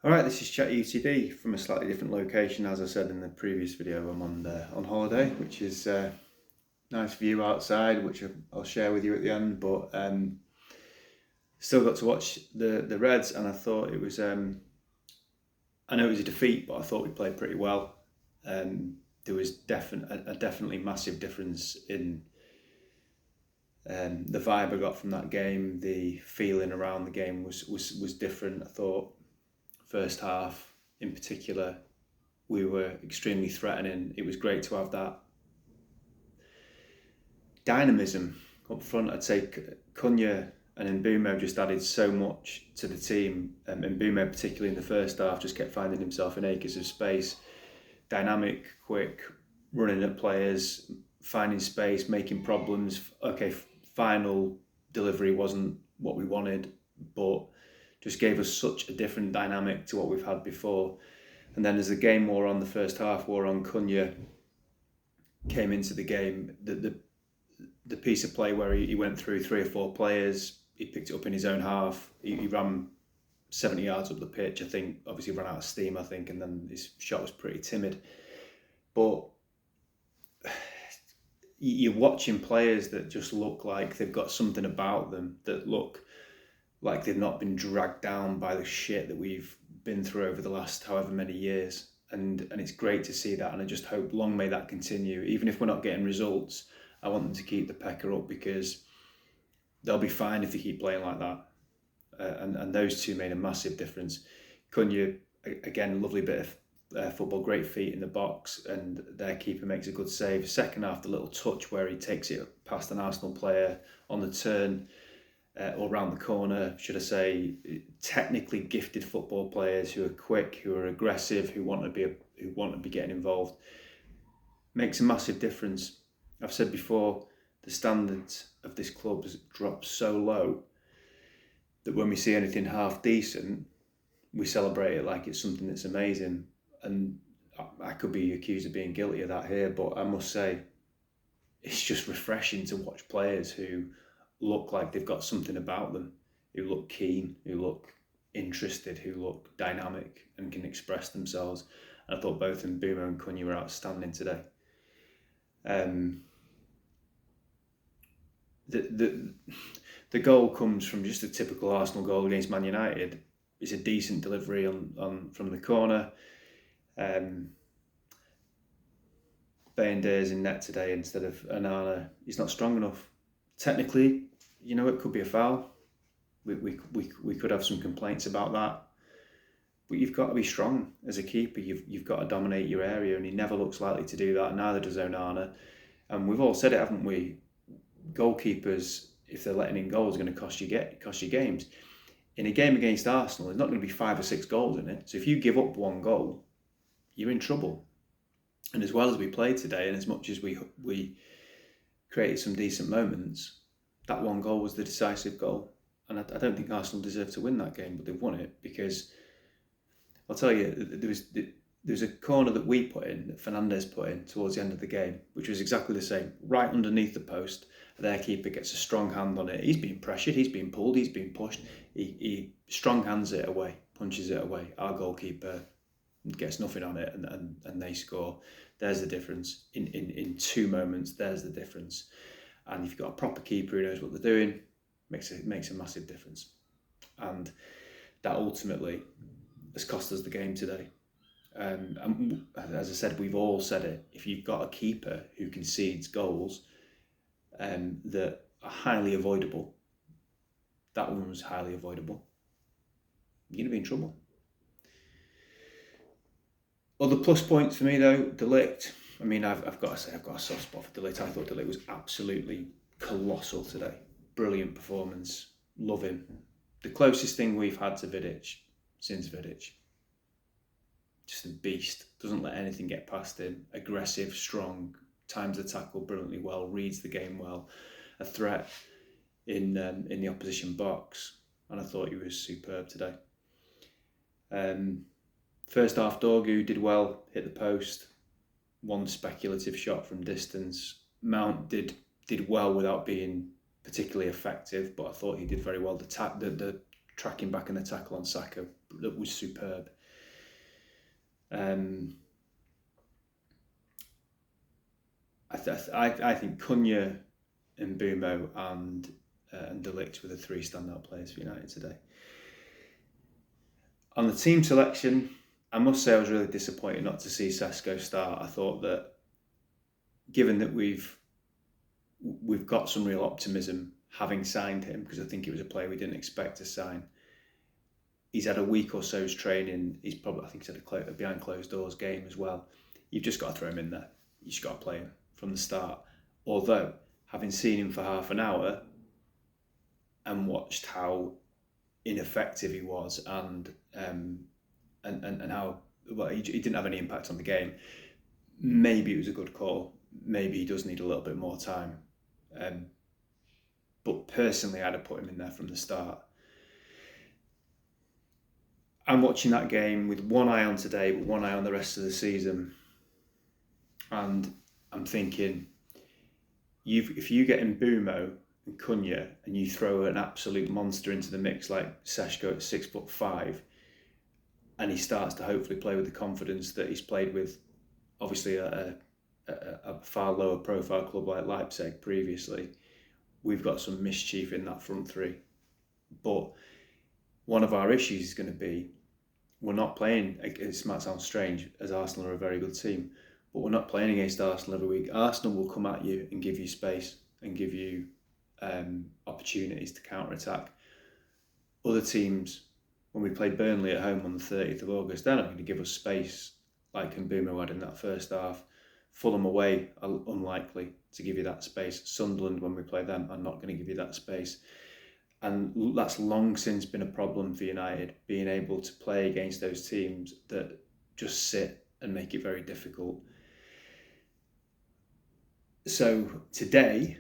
Alright, this is Chat UTD from a slightly different location. As I said in the previous video, I'm on holiday, which is a nice view outside, which I'll share with you at the end. But still got to watch the Reds, and I thought it was, I know it was a defeat, but I thought we played pretty well. There was definitely massive difference in the vibe I got from that game. The feeling around the game was different. I thought first half in particular, we were extremely threatening. It was great to have that dynamism up front. I'd say Cunha and Mbeumo just added so much to the team. Mbeumo, particularly in the first half, just kept finding himself in acres of space. Dynamic, quick, running at players, finding space, making problems. Okay, final delivery wasn't what we wanted, but just gave us such a different dynamic to what we've had before. And then as the game wore on, the first half wore on, Cunha came into the game. The piece of play where he went through 3 or 4 players, he picked it up in his own half. He ran 70 yards up the pitch, I think. Obviously ran out of steam, I think, and then his shot was pretty timid. But you're watching players that just look like they've got something about them, that look like they've not been dragged down by the shit that we've been through over the last however many years. And it's great to see that, and I just hope long may that continue. Even if we're not getting results, I want them to keep the pecker up, because they'll be fine if they keep playing like that. And those two made a massive difference. Cunha, again, lovely bit of football, great feet in the box, and their keeper makes a good save. Second half, the little touch where he takes it past an Arsenal player on the turn, or round the corner, should I say, technically gifted football players who are quick, who are aggressive, who want to be getting involved, makes a massive difference. I've said before, the standards of this club has dropped so low that when we see anything half decent, we celebrate it like it's something that's amazing. And I could be accused of being guilty of that here, but I must say, it's just refreshing to watch players who look like they've got something about them, who look keen, who look interested, who look dynamic and can express themselves. And I thought both Mbeumo and Cunha were outstanding today. The goal comes from just a typical Arsenal goal against Man United. It's a decent delivery on from the corner. Bayinder's in net today instead of Onana. He's not strong enough. Technically, it could be a foul. We could have some complaints about that. But you've got to be strong as a keeper. You've got to dominate your area, and he never looks likely to do that. Neither does Onana. And we've all said it, haven't we? Goalkeepers, if they're letting in goals, are going to cost you games. In a game against Arsenal, there's not going to be 5 or 6 goals in it. So if you give up 1 goal, you're in trouble. And as well as we played today, and as much as we created some decent moments, that 1 goal was the decisive goal. And I don't think Arsenal deserved to win that game, but they've won it because, I'll tell you, there was a corner that we put in, that Fernandes put in towards the end of the game, which was exactly the same, right underneath the post. Their keeper gets a strong hand on it. He's being pressured, he's being pulled, he's being pushed. He strong hands it away, punches it away. Our goalkeeper gets nothing on it, and they score. There's the difference. In 2 moments, there's the difference. And if you've got a proper keeper who knows what they're doing, makes a massive difference. And that ultimately has cost us the game today. And as I said, we've all said it. If you've got a keeper who concedes goals that are highly avoidable, that one was highly avoidable, you're going to be in trouble. Other plus points for me though, De Ligt. I mean, I've got to say, I've got a soft spot for De Ligt. I thought De Ligt was absolutely colossal today. Brilliant performance. Love him. The closest thing we've had to Vidic since Vidic. Just a beast. Doesn't let anything get past him. Aggressive, strong, times the tackle brilliantly well, reads the game well. A threat in the opposition box. And I thought he was superb today. First half, Dorgu did well, hit the post. 1 speculative shot from distance. Mount did well without being particularly effective, but I thought he did very well. The tracking back in the tackle on Saka that was superb. I think Cunha, Mbeumo and De Ligt were the three standout players for United today. On the team selection, I must say I was really disappointed not to see Sesko start. I thought that, given that we've got some real optimism having signed him, because I think it was a player we didn't expect to sign. He's had a week or so's training. He's probably, I think he's had a behind closed doors game as well. You've just got to throw him in there. You just got to play him from the start. Although, having seen him for half an hour and watched how ineffective he was and how he didn't have any impact on the game, maybe it was a good call. Maybe he does need a little bit more time. But personally, I'd have put him in there from the start. I'm watching that game with one eye on today, but one eye on the rest of the season. And I'm thinking, if you get Mbeumo and Cunha and you throw an absolute monster into the mix like Sesko at 6'5", and he starts to hopefully play with the confidence that he's played with, obviously a far lower profile club like Leipzig previously, we've got some mischief in that front three. But one of our issues is going to be, we're not playing, it might sound strange, as Arsenal are a very good team, but we're not playing against Arsenal every week. Arsenal will come at you and give you space and give you opportunities to counter-attack. Other teams, when we played Burnley at home on the 30th of August, they're not going to give us space like Mbeumo had in that first half. Fulham away are unlikely to give you that space. Sunderland, when we play them, are not going to give you that space. And that's long since been a problem for United, being able to play against those teams that just sit and make it very difficult. So today,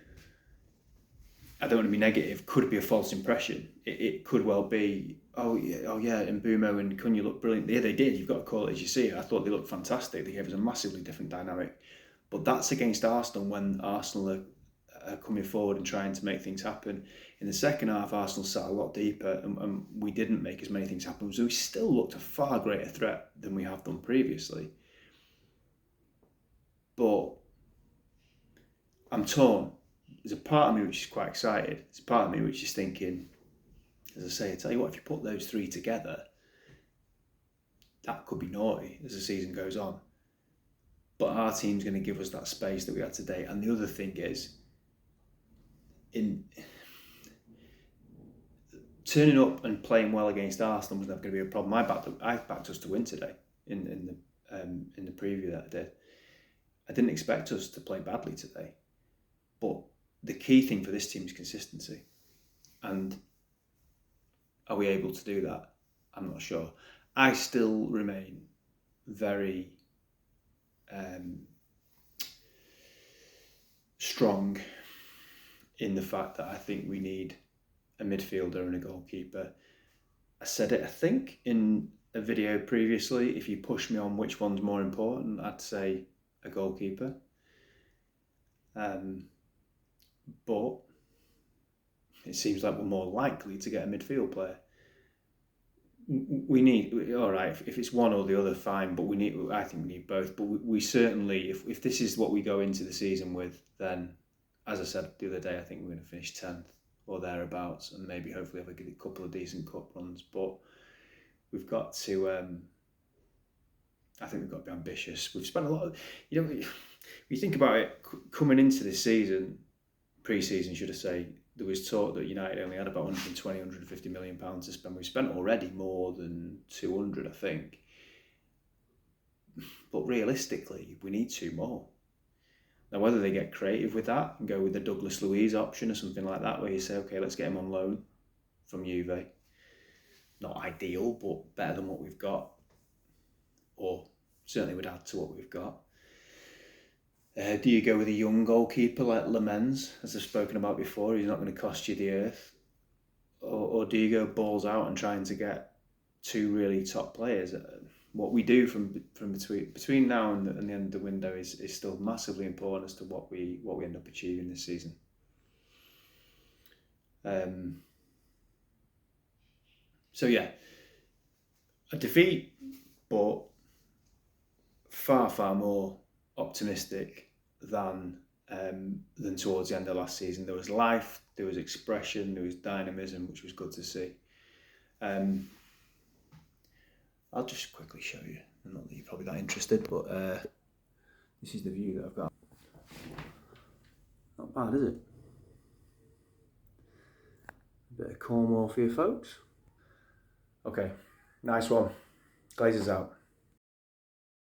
I don't want to be negative, could be a false impression. It could well be, oh yeah, Mbeumo and Cunha look brilliant. Yeah, they did. You've got to call it as you see it. I thought they looked fantastic. They gave us a massively different dynamic. But that's against Arsenal, when Arsenal are coming forward and trying to make things happen. In the second half, Arsenal sat a lot deeper and we didn't make as many things happen. So we still looked a far greater threat than we have done previously. But I'm torn. There's a part of me which is quite excited. There's a part of me which is thinking, as I say, I tell you what, if you put those three together, that could be naughty as the season goes on. But our team's going to give us that space that we had today. And the other thing is, in turning up and playing well against Arsenal was never going to be a problem. I backed us to win today in the preview that I did. I didn't expect us to play badly today, but the key thing for this team is consistency. And are we able to do that? I'm not sure. I still remain very strong in the fact that I think we need a midfielder and a goalkeeper. I said it, I think, in a video previously. If you push me on which one's more important, I'd say a goalkeeper. But it seems like we're more likely to get a midfield player. We need, all right, if it's one or the other, fine, but I think we need both. But we certainly, if this is what we go into the season with, then, as I said the other day, I think we're going to finish 10th or thereabouts, and maybe hopefully have a couple of decent cup runs. But we've got to, I think we've got to be ambitious. We've spent a lot of, when you think about it, coming into this season, pre-season, should I say, there was talk that United only had about 120, 150 million pounds to spend. We've spent already more than 200, I think. But realistically, we need two more. Now, whether they get creative with that and go with the Douglas Luiz option or something like that, where you say, okay, let's get him on loan from Juve. Not ideal, but better than what we've got. Or certainly would add to what we've got. Do you go with a young goalkeeper like Lemens, as I've spoken about before? He's not going to cost you the earth. Or do you go balls out and trying to get two really top players? What we do from between now and the end of the window is still massively important as to what we end up achieving this season. So yeah, a defeat, but far more optimistic than towards the end of last season. There was life, there was expression, there was dynamism, which was good to see. I'll just quickly show you. Not that you're probably that interested, but this is the view that I've got. Not bad, is it? A bit of Cornwall for you folks. Okay, nice one. Glazers out.